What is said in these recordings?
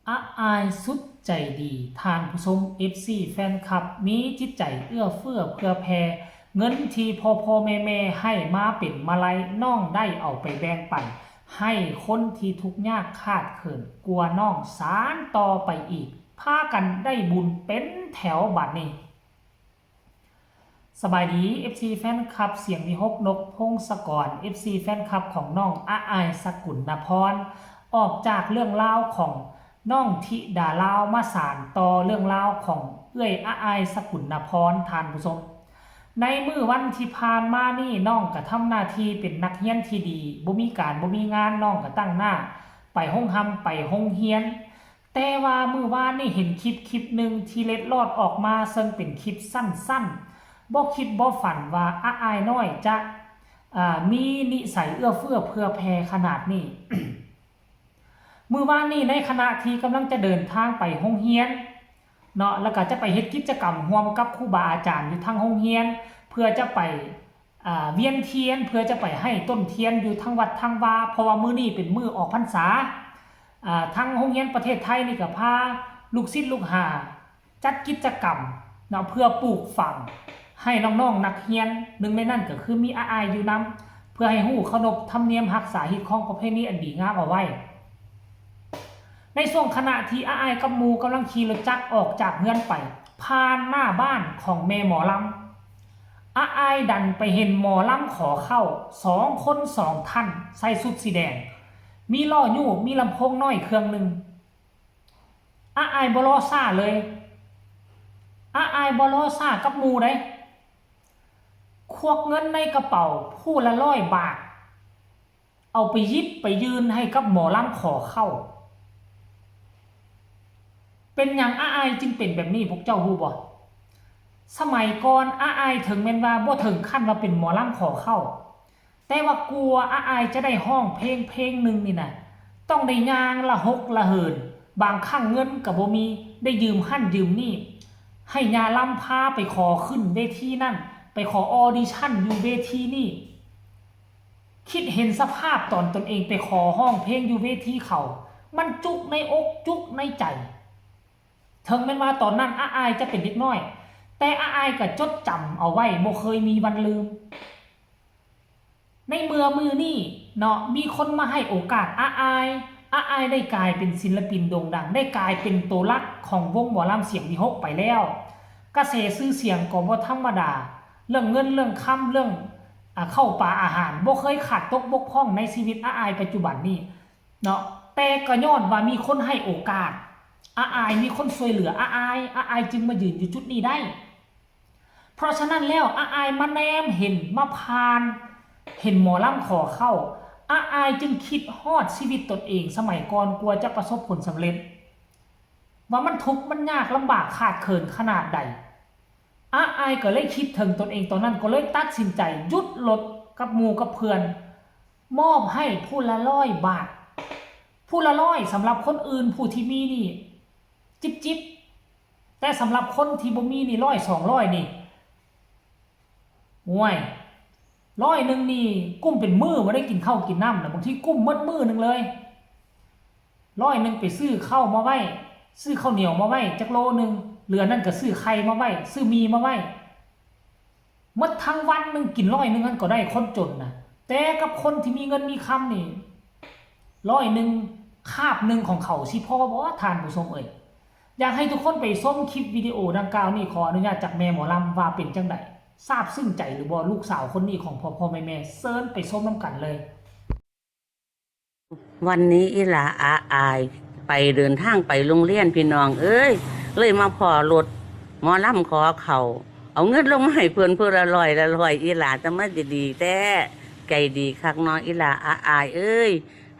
อายสุดใจดีทานผู้ชม FC แฟนคลับมีจิตใจเอื้อเฟื้อเพื่อแผ่เงินที่พ่อแม่ให้มาเป็นมาลัยน้องได้เอาไปแบ่งปันให้คนที่ทุกข์ยากขาดเขินกลัวน้องสารต่อไปอีกพากันได้บุญเป็นแถวบัดนี้สบายดี FC แฟนคลับเสียงมีฮกนกพงศกร FC แฟนคลับของน้องอายสกุลนพรออกจากเรื่องเล่าของน้องธิดาลาวมาสานต่อเรื่องเล่าของเอื้อยอายสกุลนพรทานผู้ชมในมื้อวันที่ผ่านมานี่น้องก็ทำหน้าที่เป็นนักเรียนที่ดีบ่มีการบ่มีงานน้องก็ตั้งหน้าไปโรงรำไปโรงเรียนแต่ว่ามื้อวานนี่เห็นคลิปหนึ่งที่เล็ดลอดออกมาซึ่งเป็นคลิปสั้นๆบ่คิดบ่ฝันว่าอายน้อยจะมีนิสัยเอื้อเฟื้อเผื่อแผ่ขนาดนี้ มื้อวานนี้ในขณะที่กำลังจะเดินทางไปโรงเรียนเนาะแล้วก็จะไปเฮ็ดกิจกรรมร่วมกับครูบาอาจารย์อยู่ทางโรงเรียนเพื่อจะไปเวียนเทียนเพื่อจะไปให้ต้นเทียนอยู่ทางวัดทางวาเพราะว่ามื้อนี้เป็นมื้อออกพรรษาทางโรงเรียนประเทศไทยนี่ก็พาลูกศิษย์ลูกหาจัดกิจกรรมเนาะเพื่อปลูกฝังให้น้องๆนักเรียนหนึ่งในนั้นก็คือมีอายอยู่นำเพื่อให้ฮู้เคารพธรรมเนียมรักษาฮิตของประเพณีอันดีงามเอาไว้ในช่วงขณะที่อายกับหมู่กำลังขี่รถจักรออกจากเรือนไปผ่านหน้าบ้านของแม่หมอลำอายดันไปเห็นหมอลำขอเข้า2 คน2ท่านใส่ชุดสีแดงมีล้อยู้มีลำโพงน้อยเครื่องหนึ่งอายบลอซ่าเลยอายบลอซ่ากับหมู่ได้ควักเงินในกระเป๋าผู้ละ100 บาทเอาไปยิบไปยืนให้กับหมอลำขอเข้าเป็นอย่างอายจึงเป็นแบบนี้พวกเจ้าฮู้บ่สมัยก่อนอายถึงแม้นว่าบ่ถึงขั้นว่าเป็นหมอลำขอเข้าแต่ว่ากลัวอายจะได้ห้องเพลงหนึ่งนี่นะต้องได้ย่างละหกละเหินบางครั้งเงินก็บ่มีได้ยืมหั่นยืมนี่ให้ยาลำพาไปขอขึ้นเวทีนั่นไปขอออดิชั่นอยู่เวทีนี่คิดเห็นสภาพตอนตนเองไปขอห้องเพลงอยู่เวทีเขามันจุกในอกจุกในใจถึงแม้ว่าตอนนั้นอายจะเป็นเด็กน้อยแต่อายก็จดจำเอาไว้บ่เคยมีวันลืมในมือนี่เนาะมีคนมาให้โอกาสอายได้กลายเป็นศิลปินโด่งดังได้กลายเป็นตัวหลักของวงหมอลำเสียงวิหกไปแล้วกระแสชื่อเสียงก็บ่ธรรมดาเรื่องเงินเรื่องคำเรื่องเข้าป่าอาหารบ่เคยขาดตกบกพร่องในชีวิตอายปัจจุบันนี้เนาะแต่ก็ย้อนว่ามีคนให้โอกาสอายมีคนช่วยเหลืออายจึงมายืนอยู่จุดนี้ได้เพราะฉะนั้นแล้วอายมาแนมเห็นมาพานเห็นหมอลำขอเข้าอายจึงคิดฮอดชีวิตตนเองสมัยก่อนกลัวจะประสบผลสำเร็จว่ามันทุกข์มันยากลำบากขาดเขินขนาดใดอายก็เลยคิดถึงตนเองตอนนั้นก็เลยตัดสินใจหยุดรถกับหมู่กับเพื่อนมอบให้ผู้ละ100 บาทผู้ละ100สำหรับคนอื่นผู้ที่มีนี่จิบแต่สำหรับคนที่บ่มีนี่100 200นี่ห่วย100นี่กุ้มเป็นมื้อบ่ได้กินข้าวกินน้ำนะบางทีกุ้มหมดมื้อนึงเลย100ไปซื้อข้าวมาไว้ซื้อข้าวเหนียวมาไว้จักโลนึงเหลือนั่นก็ซื้อไข่มาไว้ซื้อมีมาไว้หมดทั้งวันนึงกิน100นั่นก็ได้คนจนนะแต่กับคนที่มีเงินมีคำนี่100คาบนึงของเขาสิพอบ่ทานผู้ชมเอ่ยอยากให้ทุกคนไปชมคลิปวิดีโอดังกล่าวนี้ขออนุญาตจากแม่หมอลำว่าเป็นจังไดทราบซึ้งใจหรือบ่ลูกสาวคนนี้ของพ่อแม่เซิร์นไปชมน้ำกันเลยวันนี้อีหลาอายไปเดินทางไปโรงเรียนพี่น้องเอ้ยเลยมาพอรถหมอลำขอเขาเอาเงินลงมาให้เพื่อนละร้อยอีหลาจะมาดีๆแต่ไก่ดีคักน้อยอีหลาอายเอ้ย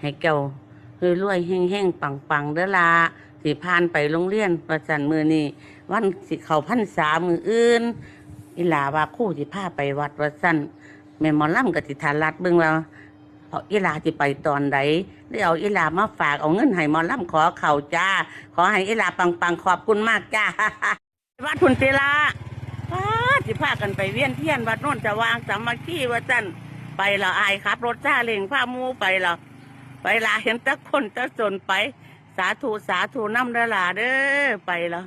ให้เก่ารวยแห้งๆปังๆเด้อละสิพานไปโรงเรียนประจันมือนี่วันสิเข้าพรรษามืออื่นอีหลาว่าครู่สิพาไปวัดประจันแม่หมอลำกับสิทารัดเบิ่งว่าอีหลาสิไปตอนใดได้เอาอีหลามาฝากเอาเงินให้หมอลำขอเข่าจ้าขอให้อีหลาปังๆขอบคุณมากจ้า วัดพุนศิลาสิพากันไปเวียนเทียนวัดโน่นจะวางสามัคคีว่าจันไปเราอายครับรถซาเล้งพามูไปเราไปลาเห็นตะคนตะสนไปส สาธุสาธุน้ำเด้อล่ะเด้อไปแล้ว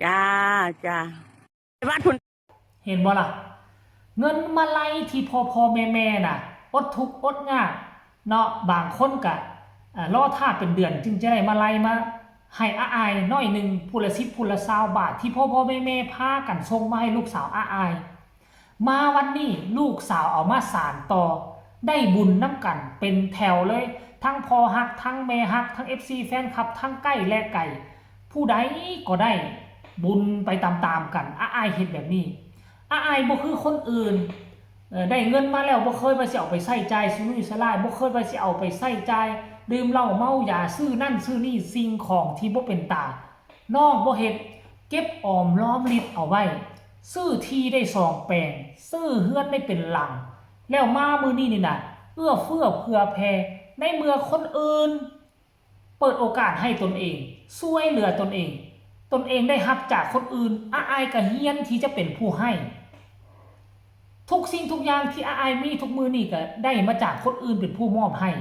จ้าจ้าบ้านคุณ เห็นบ่ล่ะเงินมาไล่ที่พ่อแม่น่ะอดทุกข์อดยากเนาะบางคนก็รอท่าเป็นเดือนจึงจะได้มาไล่มาให้อาอายน้อยหนึ่งพูละ10พูละ20 บาทที่พ่อแม่พากันส่งมาให้ลูกสาวอาอายมาวันนี้ลูกสาวเอามาสานต่อได้บุญน้ำกันเป็นแถวเลยทั้งพ่อฮักทั้งแม่ฮักทั้ง FC แฟนคลับทั้งใกล้และไกลผู้ใดก็ได้บุญไปตามๆกันอาอายเฮ็ดแบบนี้อาอายบ่คือคนอื่นได้เงินมาแล้วบ่เคยว่าสิเอาไปใช้จ่ายสุรุ่ยสุร่ายบ่เคยว่าสิเอาไปใช้จ่ายดื่มเหล้าเมายาซื้อนั่นซื้อนี่สิ่งของที่บ่เป็นตาน้องบ่เฮ็ดเก็บออมรอมริบเอาไว้ซื้อที่ได้2 แปลงซื้อเฮือนได้เป็นหลังแล้วมามื้อนี้นี่น่ะเอื้อเฟื้อเผื่อแผ่ในเมื่อคนอื่นเปิดโอกาสให้ตนเองช่วยเหลือตนเองได้รับจากคนอื่นอาอายก็เฮียนที่จะเป็นผู้ให้ทุกสิ่งทุกอย่างที่อาอายมีทุกมือนี่ก็ได้มาจากคนอื่นเป็นผู้มอบให้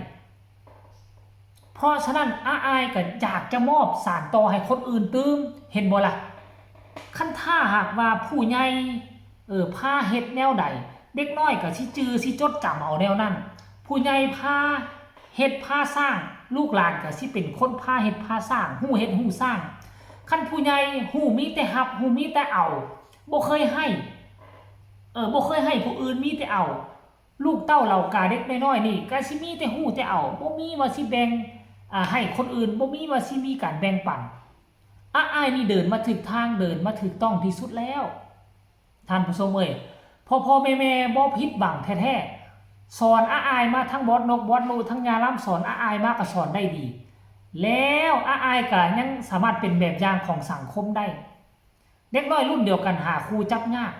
เพราะฉะนั้นอาอายก็อยากจะมอบสานต่อให้คนอื่นตื่มเห็นบ่ล่ะคันถ้าหากว่าผู้ใหญ่พาเฮ็ดแนวใดเด็กน้อยก็สิจือสิจดจำเอาแนวนั้นผู้ใหญ่พาเฮ็ดพาสร้างลูกหลานก็สิเป็นคนพาเฮ็ดพาสร้างฮู้เฮ็ดฮู้สร้างคันผู้ใหญ่ฮู้มีแต่รับฮู้มีแต่เอาบ่เคยให้บ่เคยให้ผู้อื่นมีแต่เอาลูกเต้าเหล่ากาเด็กน้อยๆนี่ก็สิมีแต่ฮู้แต่เอาบ่มีว่าสิแบ่งให้คนอื่นบ่มีว่าสิมีการแบ่งปันอ้ายนี่เดินมาถึกทางเดินมาถึกต้องที่สุดแล้วท่านผู้ชมเอ้ยพ่อแม่บ่ผิดหวังแท้ๆสอนอ้ายมาทั้งบอสนกบอสนูทั้งยาล่ำสอนอ้ายมาก็สอนได้ดีแล้วอ้ายก็ยังสามารถเป็นแบบอย่างของสังคมได้เด็กน้อยรุ่นเดียวกันหาครูจับยาก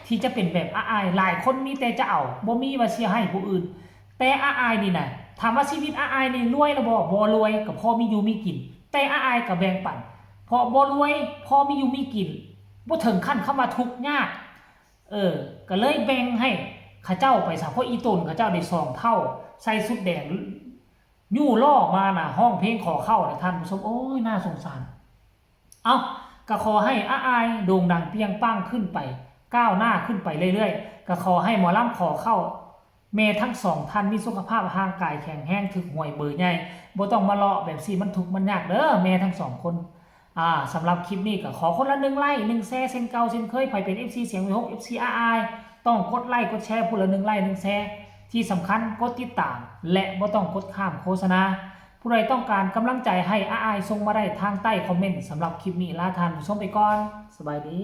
ที่จะเป็นแบบอ้ายหลายคนมีแต่จะเอาบ่มีว่าสิให้ผู้อื่นแต่อ้ายนี่น่ะถามว่าชีวิตอ้ายนี่รวยแล้วบ่รวยก็พอมีอยู่มีกินแต่อ้ายก็แบ่งปันพอบ่รวยพอมีอยู่มีกินบ่ถึงขั้นเข้ามาทุกข์ยากก็เลยแบ่งให้ข้าเจ้าไปซะเพราะอีตนข้าเจ้าได้2 เท่าใส่สุดแดงยู่ล่อมาน่ะห้องเพลงขอเข้าน่ะท่านผู้ชมโอ้ยน่าสงสารเอาก็ขอให้อ้ายโด่งดังเปรี้ยงป้างขึ้นไปก้าวหน้าขึ้นไปเรื่อยๆก็ขอให้หมอลำขอเข้าแม่ทั้ง2 ท่านมีสุขภาพร่างกายแข็งแรงถึกหวยเบอร์ใหญ่บ่ต้องมาเลาะแบบสิมันทุกข์มันยากเด้อแม่ทั้ง2 คนสำหรับคลิปนี้ก็ขอคนละ1 ไลค์1 แชร์เช่นเก่าเช่นเคยใครเป็น FC เสียงวิหก FC RI ต้องกดไลค์กดแชร์ผู้ละ1 ไลค์1 แชร์ที่สำคัญกดติดตามและบ่ต้องกดข้ามโฆษณาผู้ใดต้องการกำลังใจให้RIส่งมาได้ทางใต้คอมเมนต์สำหรับคลิปนี้ลาท่านผู้ชมไปก่อนสบายดี